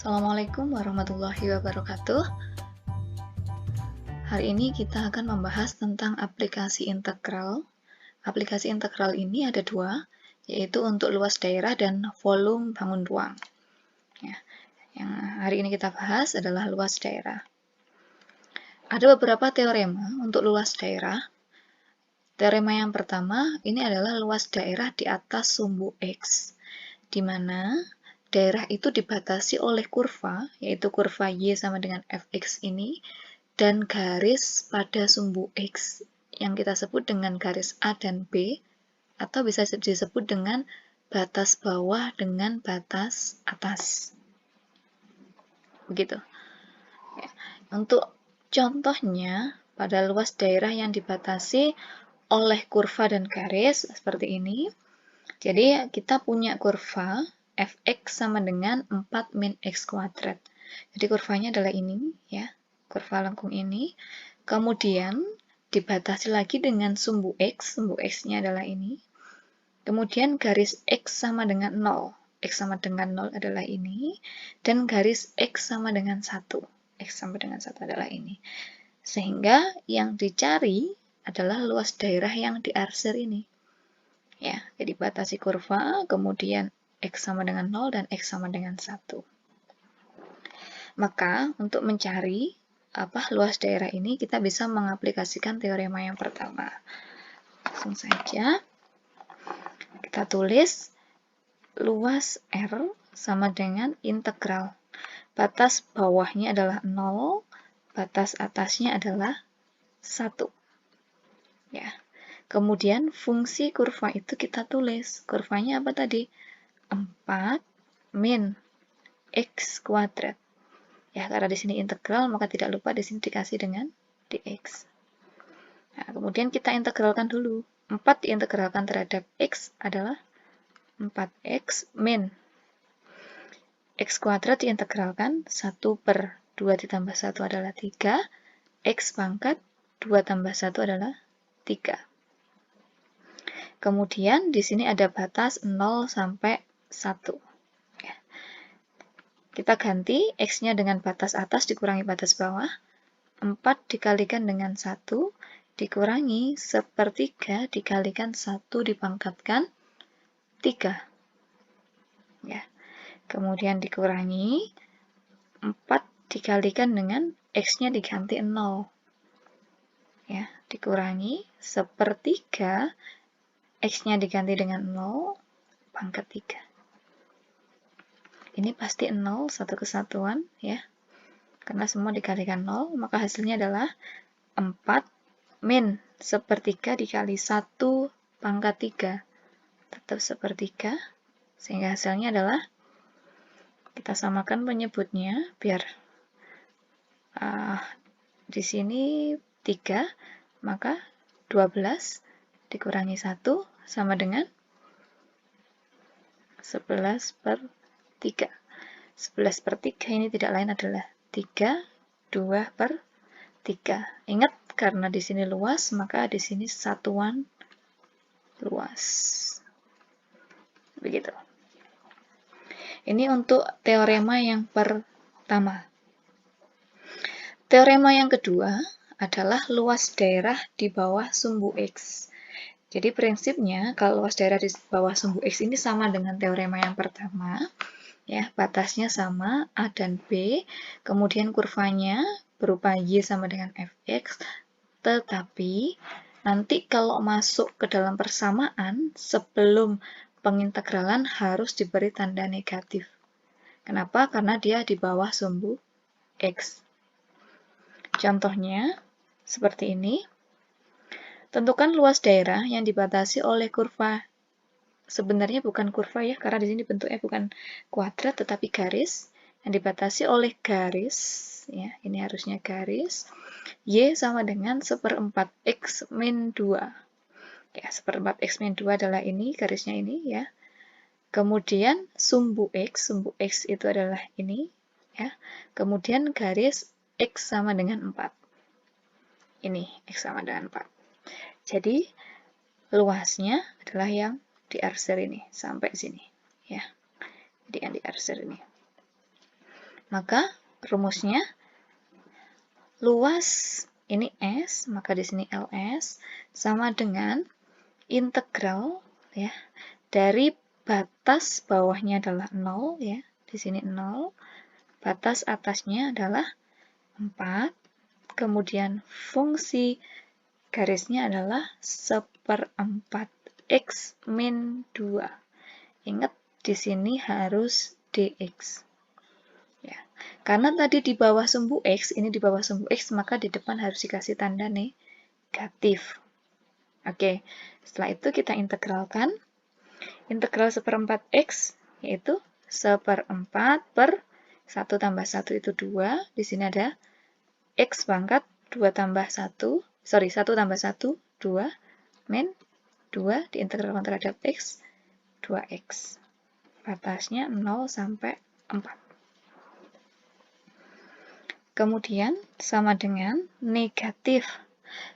Assalamualaikum warahmatullahi wabarakatuh. Hari ini kita akan membahas tentang aplikasi integral. Aplikasi integral ini ada dua, yaitu untuk luas daerah dan volume bangun ruang. Ya, yang hari ini kita bahas adalah luas daerah. Ada beberapa teorema untuk luas daerah. Teorema yang pertama, ini adalah luas daerah di atas sumbu X, di mana daerah itu dibatasi oleh kurva, yaitu kurva Y sama dengan Fx ini, dan garis pada sumbu X, yang kita sebut dengan garis A dan B, atau bisa disebut dengan batas bawah dengan batas atas. Begitu. Ya. Untuk contohnya, pada luas daerah yang dibatasi oleh kurva dan garis, seperti ini. Jadi, kita punya kurva fx sama dengan 4 min x kuadrat. Jadi, kurvanya adalah ini, ya, kurva lengkung ini. Kemudian, dibatasi lagi dengan sumbu x-nya adalah ini. Kemudian, garis x sama dengan 0. X sama dengan 0 adalah ini. Dan garis x sama dengan 1. X sama dengan 1 adalah ini. Sehingga, yang dicari adalah luas daerah yang diarsir ini. Ya, jadi batasi kurva, kemudian X sama dengan 0 dan X sama dengan 1. Maka, untuk mencari luas daerah ini, kita bisa mengaplikasikan teorema yang pertama. Langsung saja, kita tulis luas R sama dengan integral. Batas bawahnya adalah 0, batas atasnya adalah 1. Ya. Kemudian fungsi kurva itu kita tulis. Kurvanya apa tadi? 4 min x kuadrat. Ya, karena di sini integral, maka tidak lupa di sini dikasih dengan dx. Nah, kemudian kita integralkan dulu. 4 diintegralkan terhadap x adalah 4x min x kuadrat diintegralkan 1 per 2 ditambah 1 adalah 3. X pangkat 2 tambah 1 adalah 3. Kemudian di sini ada batas 0 sampai 1. Ya. Kita ganti X-nya dengan batas atas dikurangi batas bawah. 4 dikalikan dengan 1 dikurangi 1/3 dikalikan 1 dipangkatkan 3. Ya. Kemudian dikurangi 4 dikalikan dengan X-nya diganti 0. Ya, dikurangi 1/3 X-nya diganti dengan 0, pangkat 3. Ini pasti 0, satu kesatuan, ya. Karena semua dikalikan 0, maka hasilnya adalah 4 min 1/3 dikali 1 pangkat 3. Tetap 1/3, sehingga hasilnya adalah, kita samakan penyebutnya, biar di sini 3, maka 12 dikurangi 1 sama dengan 11/3. 11/3 ini tidak lain adalah 3, 2/3. Ingat, karena di sini luas, maka di sini satuan luas. Begitu. Ini untuk teorema yang pertama. Teorema yang kedua adalah luas daerah di bawah sumbu X. Jadi prinsipnya, kalau luas daerah di bawah sumbu X ini sama dengan teorema yang pertama. Ya, batasnya sama, A dan B, kemudian kurvanya berupa Y sama dengan Fx, tetapi nanti kalau masuk ke dalam persamaan, sebelum pengintegralan harus diberi tanda negatif. Kenapa? Karena dia di bawah sumbu X. Contohnya, seperti ini. Tentukan luas daerah yang dibatasi oleh kurva. Sebenarnya bukan kurva ya, karena di sini bentuknya bukan kuadrat tetapi garis yang dibatasi oleh garis, ya, ini harusnya garis. Y sama dengan 1/4 X min 2. Ya, 1/4 X min 2 adalah ini, garisnya ini, ya. Kemudian sumbu X itu adalah ini, ya. Kemudian garis X sama dengan 4. Ini, X sama dengan 4. Jadi, luasnya adalah yang diarsir ini, sampai sini. Ya. Jadi yang diarsir ini. Maka rumusnya luas ini S, maka di sini LS sama dengan integral ya dari batas bawahnya adalah 0 ya, di sini 0, batas atasnya adalah 4, kemudian fungsi garisnya adalah 1/4 X min 2. Ingat, di sini harus dx. Ya. Karena tadi di bawah sumbu X, ini di bawah sumbu X, maka di depan harus dikasih tanda negatif. Oke, setelah itu kita integralkan. Integral 1/4 X, yaitu 1/4 per 1 tambah 1 itu 2. Di sini ada X pangkat 2 tambah 1, 1 tambah 1, 2, min 2 diintegralkan terhadap X, 2X. Batasnya 0 sampai 4. Kemudian sama dengan negatif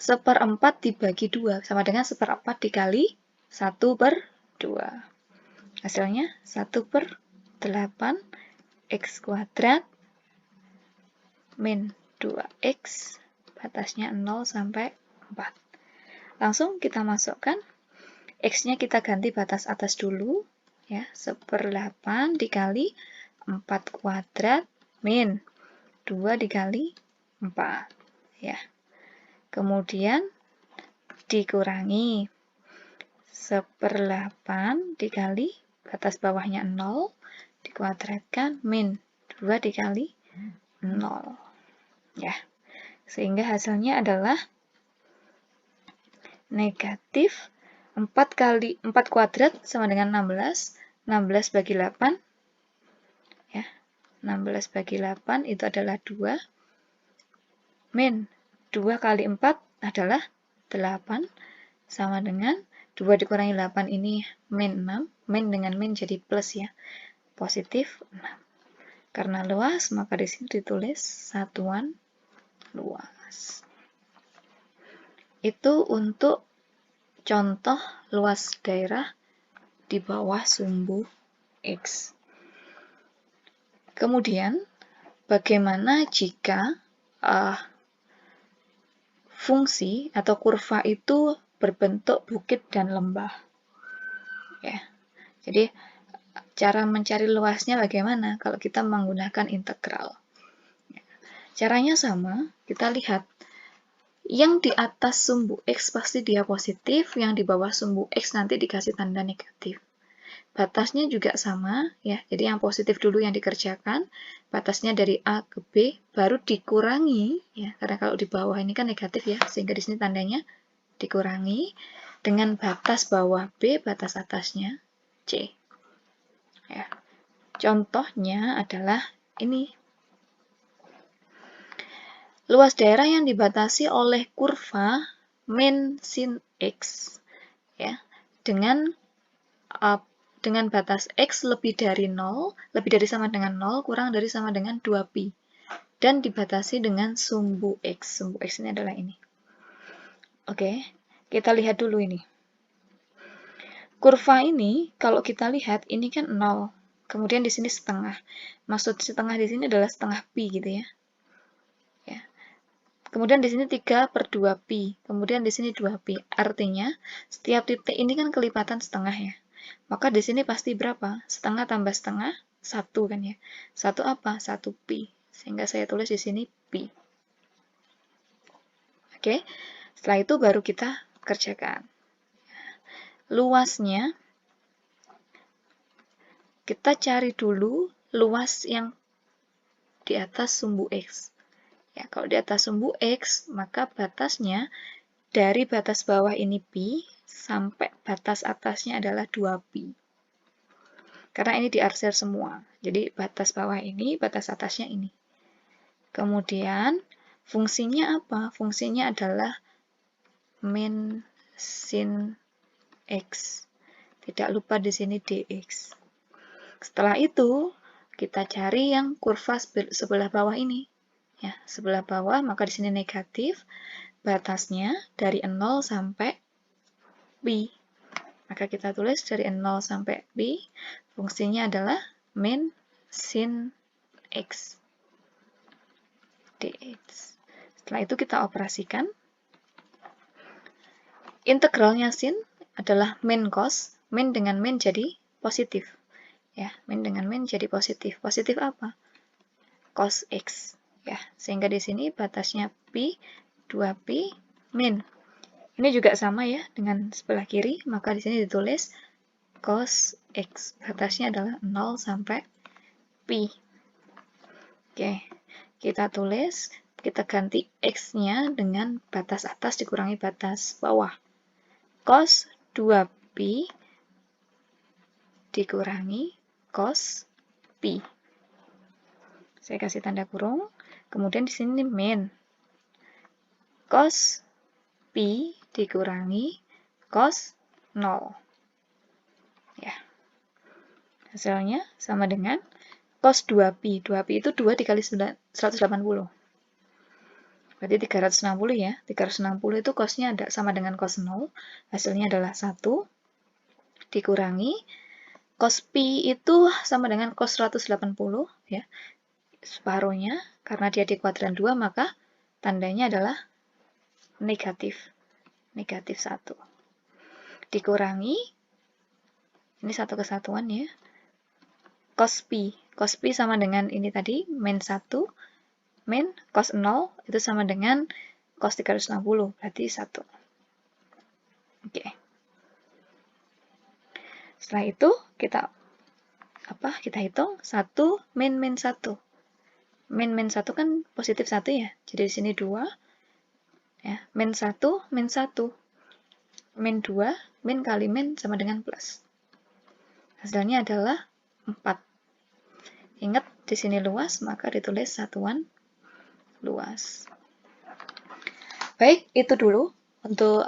1/4 dibagi 2, sama dengan 1/4 dikali 1/2. Hasilnya 1/8 X kuadrat min 2X, batasnya 0 sampai 4. Langsung kita masukkan, X-nya kita ganti batas atas dulu, ya, 1/8 dikali 4 kuadrat min 2 dikali 4, ya. Kemudian dikurangi 1/8 dikali batas bawahnya 0 dikuadratkan min 2 dikali 0, ya. Sehingga hasilnya adalah negatif 4 kuadrat sama dengan 16. 16 bagi 8, ya. 16 bagi 8 itu adalah 2, min 2 kali 4 adalah 8, sama dengan 2 dikurangi 8 ini min 6, min dengan min jadi plus ya, positif 6. Karena luas, maka di sini ditulis satuan luas. Itu untuk contoh luas daerah di bawah sumbu X. Kemudian, bagaimana jika fungsi atau kurva itu berbentuk bukit dan lembah? Ya. Jadi, cara mencari luasnya bagaimana kalau kita menggunakan integral? Caranya sama, kita lihat. Yang di atas sumbu X pasti dia positif, yang di bawah sumbu X nanti dikasih tanda negatif. Batasnya juga sama, ya. Jadi yang positif dulu yang dikerjakan, batasnya dari A ke B, baru dikurangi, ya. Karena kalau di bawah ini kan negatif ya, sehingga di sini tandanya dikurangi dengan batas bawah B, batas atasnya C. Ya. Contohnya adalah ini. Luas daerah yang dibatasi oleh kurva min sin X, ya, dengan batas X lebih dari 0, lebih dari sama dengan 0, kurang dari sama dengan 2pi. Dan dibatasi dengan sumbu X. Sumbu X ini adalah ini. Oke, kita lihat dulu ini. Kurva ini, kalau kita lihat, ini kan 0. Kemudian di sini setengah. Maksud setengah di sini adalah setengah pi gitu ya. Ya. Kemudian di sini 3/2pi. Kemudian di sini 2pi. Artinya, setiap titik ini kan kelipatan setengah ya. Maka di sini pasti berapa? Setengah tambah setengah, 1 kan ya. 1 apa? 1 pi. Sehingga saya tulis di sini pi. Oke, setelah itu baru kita kerjakan. Luasnya, kita cari dulu luas yang di atas sumbu X. Ya, kalau di atas sumbu X, maka batasnya dari batas bawah ini pi, sampai batas atasnya adalah 2pi. Karena ini diarsir semua. Jadi batas bawah ini, batas atasnya ini. Kemudian fungsinya apa? Fungsinya adalah min sin X. Tidak lupa di sini dx. Setelah itu, kita cari yang kurva sebelah bawah ini. Ya, sebelah bawah, maka di sini negatif. Batasnya dari 0 sampai pi. Maka kita tulis dari 0 sampai pi, fungsinya adalah min sin X. dx. Setelah itu kita operasikan. Integralnya sin adalah min cos. Min dengan min jadi positif. Ya, min dengan min jadi positif. Positif apa? Cos x. Ya, sehingga di sini batasnya pi, 2pi, min. Ini juga sama ya dengan sebelah kiri, maka di sini ditulis cos x. Batasnya adalah 0 sampai pi. Oke, kita tulis, kita ganti x-nya dengan batas atas dikurangi batas bawah. Cos 2pi dikurangi cos pi. Saya kasih tanda kurung, kemudian di sini min. Cos pi dikurangi cos 0. Ya. Hasilnya sama dengan cos 2pi. 2pi itu 2 dikali 180. Berarti 360 ya. 360 itu cosnya sama dengan cos 0. Hasilnya adalah 1 dikurangi cos pi itu sama dengan cos 180 ya. Separuhnya, karena dia di kuadran 2, maka tandanya adalah negatif. Negatif 1. Dikurangi, ini satu kesatuan ya, cos pi. Cos pi sama dengan ini tadi, min 1, min cos 0, itu sama dengan cos 360, berarti 1. Oke. Setelah itu, kita hitung 1 min 1. Min 1 kan positif 1 ya, jadi di sini 2. Ya, min 1, min 1. Min 2, min kali min sama dengan plus. Hasilnya adalah 4. Ingat, di sini luas, maka ditulis satuan luas. Baik, itu dulu untuk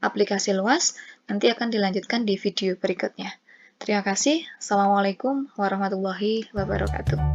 aplikasi luas. Nanti akan dilanjutkan di video berikutnya. Terima kasih. Assalamualaikum warahmatullahi wabarakatuh.